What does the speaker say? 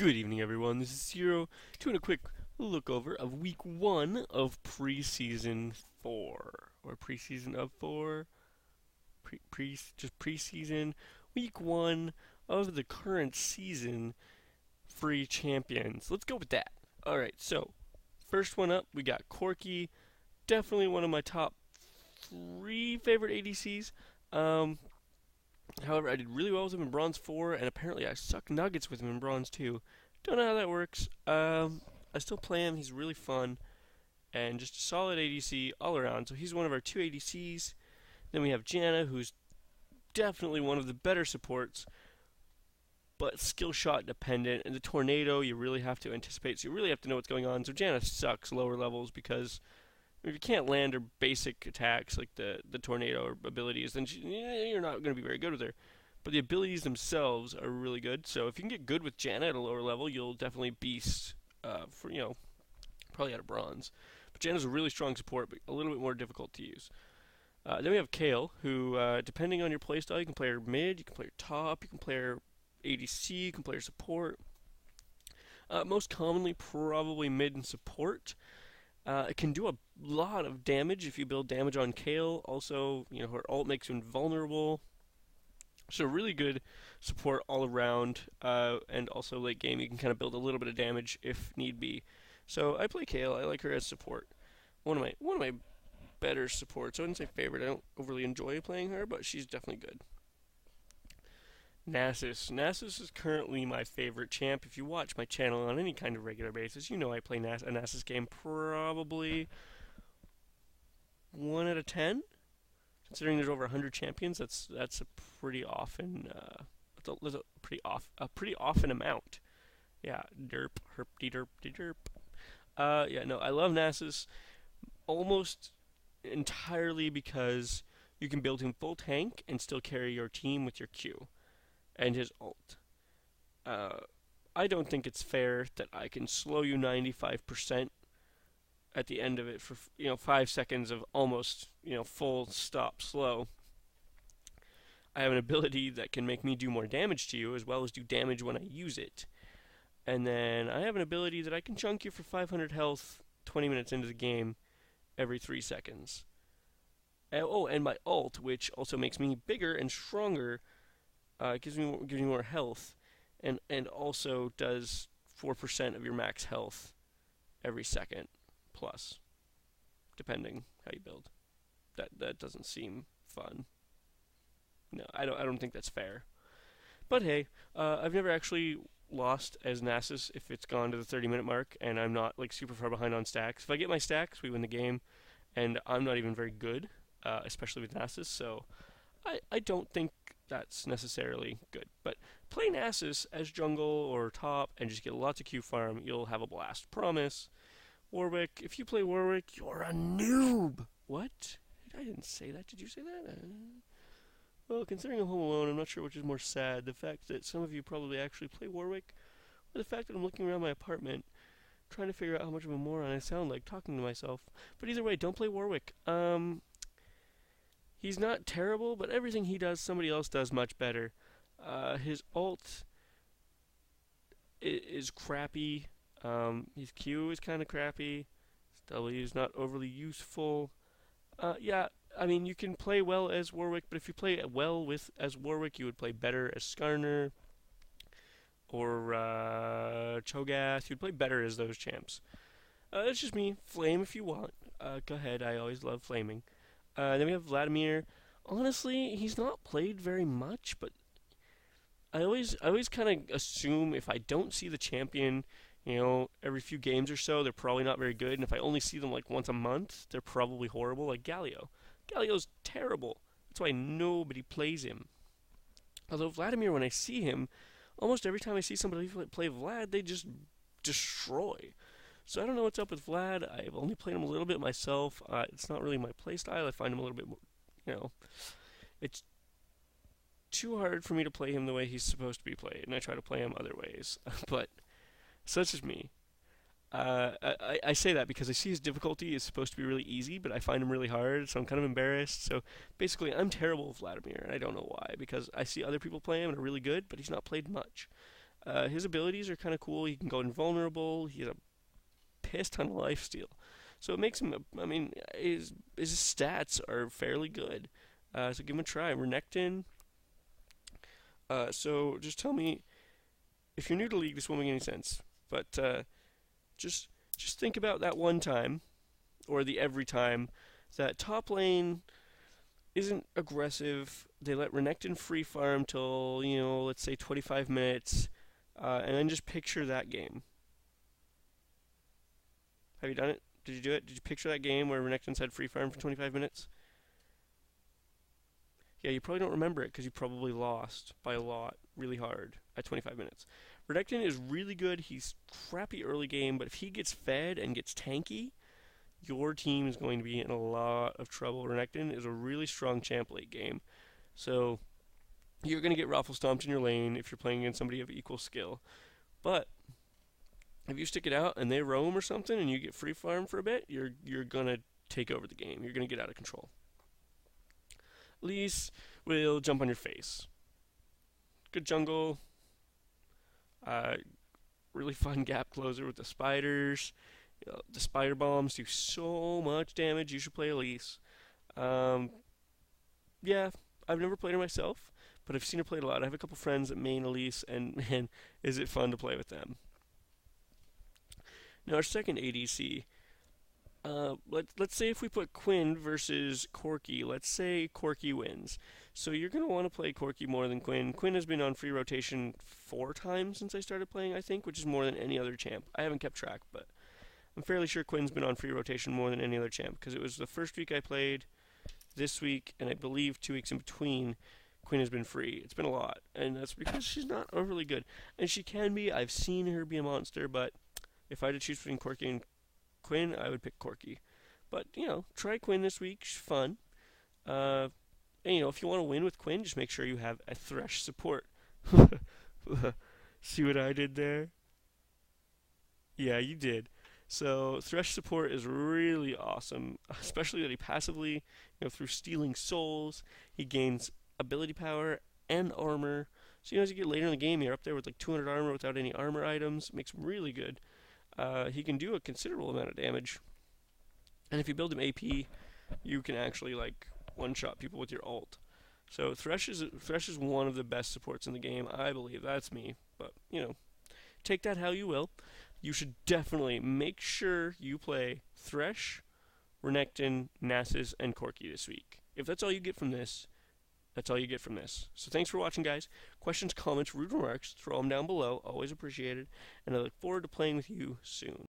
Good evening, everyone. This is Zero doing a quick look over of week 1 of Preseason 4. Or Preseason of 4. Just Preseason. Week 1 of the current season free champions. Let's go with that. Alright, so first one up, we got Corki. Definitely one of my top 3 favorite ADCs. However, I did really well with him in Bronze 4, and apparently I suck nuggets with him in Bronze 2. Don't know how that works. I still play him. He's really fun, and just a solid ADC all around. So he's one of our 2 ADCs. Then we have Janna, who's definitely one of the better supports, but skill shot dependent. And the tornado, you really have to anticipate, so you really have to know what's going on. So Janna sucks lower levels because if you can't land her basic attacks like the tornado or abilities, then you're not going to be very good with her. But the abilities themselves are really good. So if you can get good with Janna at a lower level, you'll definitely beast for probably out of bronze. But Janna's a really strong support, but a little bit more difficult to use. Then we have Kayle, who depending on your playstyle, you can play her mid, you can play her top, you can play her ADC, you can play her support. Most commonly, probably mid and support. It can do a lot of damage if you build damage on Kayle. Also, her ult makes you invulnerable. So really good support all around, and also late game you can kind of build a little bit of damage if need be. So I play Kayle. I like her as support. One of my better supports. I wouldn't say favorite. I don't overly enjoy playing her, but she's definitely good. Nasus. Nasus is currently my favorite champ. If you watch my channel on any kind of regular basis, you know I play a Nasus game probably 1 out of 10. Considering there's over 100 champions, that's a pretty often that's a pretty often amount. Yeah, derp, herpty derp, derp. Yeah, no, I love Nasus almost entirely because you can build him full tank and still carry your team with your Q and his ult. I don't think it's fair that I can slow you 95% at the end of it for 5 seconds of almost full stop slow. I have an ability that can make me do more damage to you as well as do damage when I use it. And then I have an ability that I can chunk you for 500 health 20 minutes into the game every 3 seconds. And my ult, which also makes me bigger and stronger, gives me more health, and also does 4% of your max health every second. Plus, depending how you build. That doesn't seem fun. No, I don't think that's fair. But hey, I've never actually lost as Nasus if it's gone to the 30-minute mark and I'm not like super far behind on stacks. If I get my stacks, we win the game, and I'm not even very good, especially with Nasus. So I don't think that's necessarily good. But play Nasus as jungle or top and just get lots of Q farm. You'll have a blast. Promise. Warwick, if you play Warwick, you're a noob. What? I didn't say that. Did you say that? Well, considering I'm home alone, I'm not sure which is more sad. The fact that some of you probably actually play Warwick, or the fact that I'm looking around my apartment, trying to figure out how much of a moron I sound like talking to myself. But either way, don't play Warwick. He's not terrible, but everything he does, somebody else does much better. His ult is crappy. His Q is kind of crappy. His W is not overly useful. Yeah, I mean, you can play well as Warwick, but if you play well as Warwick, you would play better as Skarner or Cho'Gath. You'd play better as those champs. It's just me. Flame if you want. Go ahead. I always love flaming. Then we have Vladimir. Honestly, he's not played very much, but I always kind of assume if I don't see the champion, every few games or so, they're probably not very good. And if I only see them like once a month, they're probably horrible, like Galio. Galio's terrible. That's why nobody plays him. Although Vladimir, when I see him, almost every time I see somebody play Vlad, they just destroy. So I don't know what's up with Vlad. I've only played him a little bit myself. It's not really my playstyle. I find him a little bit more, it's too hard for me to play him the way he's supposed to be played, and I try to play him other ways. But so that's just me. I say that because I see his difficulty is supposed to be really easy, but I find him really hard, so I'm kind of embarrassed. So basically, I'm terrible with Vladimir, and I don't know why, because I see other people play him and are really good, but he's not played much. His abilities are kind of cool. He can go invulnerable. He has a piss ton of lifesteal. So it makes him, I mean, his stats are fairly good. So give him a try. Renekton. So just tell me, if you're new to League, this won't make any sense. But just just think about that one time, or the every time, that top lane isn't aggressive. They let Renekton free farm till, let's say 25 minutes, and then just picture that game. Have you done it? Did you do it? Did you picture that game where Renekton's had free farm for 25 minutes? Yeah, you probably don't remember it because you probably lost by a lot, really hard, at 25 minutes. Renekton is really good. He's crappy early game, but if he gets fed and gets tanky, your team is going to be in a lot of trouble. Renekton is a really strong champ late game. So you're going to get raffle stomped in your lane if you're playing against somebody of equal skill. But if you stick it out and they roam or something and you get free farm for a bit, you're going to take over the game. You're going to get out of control. Elise will jump on your face. Good jungle. Really fun gap closer with the spiders. The spider bombs do so much damage. You should play Elise. Yeah, I've never played her myself, but I've seen her played a lot. I have a couple friends that main Elise, and man, is it fun to play with them. Now our second ADC. Let's say if we put Quinn versus Corki, let's say Corki wins. So you're going to want to play Corki more than Quinn. Quinn has been on free rotation 4 times since I started playing, I think, which is more than any other champ. I haven't kept track, but I'm fairly sure Quinn's been on free rotation more than any other champ, because it was the first week I played, this week, and I believe 2 weeks in between, Quinn has been free. It's been a lot, and that's because she's not overly good. And she can be. I've seen her be a monster, but if I had to choose between Corki and Quinn, I would pick Corki. But, try Quinn this week. She's fun. And, if you want to win with Quinn, just make sure you have a Thresh support. See what I did there? Yeah, you did. So, Thresh support is really awesome, especially that he passively, through stealing souls, he gains ability power and armor. So, as you get later in the game, you're up there with like 200 armor without any armor items. Makes him really good. He can do a considerable amount of damage. And if you build him AP, you can actually one-shot people with your ult. So Thresh is one of the best supports in the game, I believe. That's me. But, take that how you will. You should definitely make sure you play Thresh, Renekton, Nasus, and Corki this week. If that's all you get from this, that's all you get from this. So thanks for watching, guys. Questions, comments, rude remarks, throw them down below. Always appreciated. And I look forward to playing with you soon.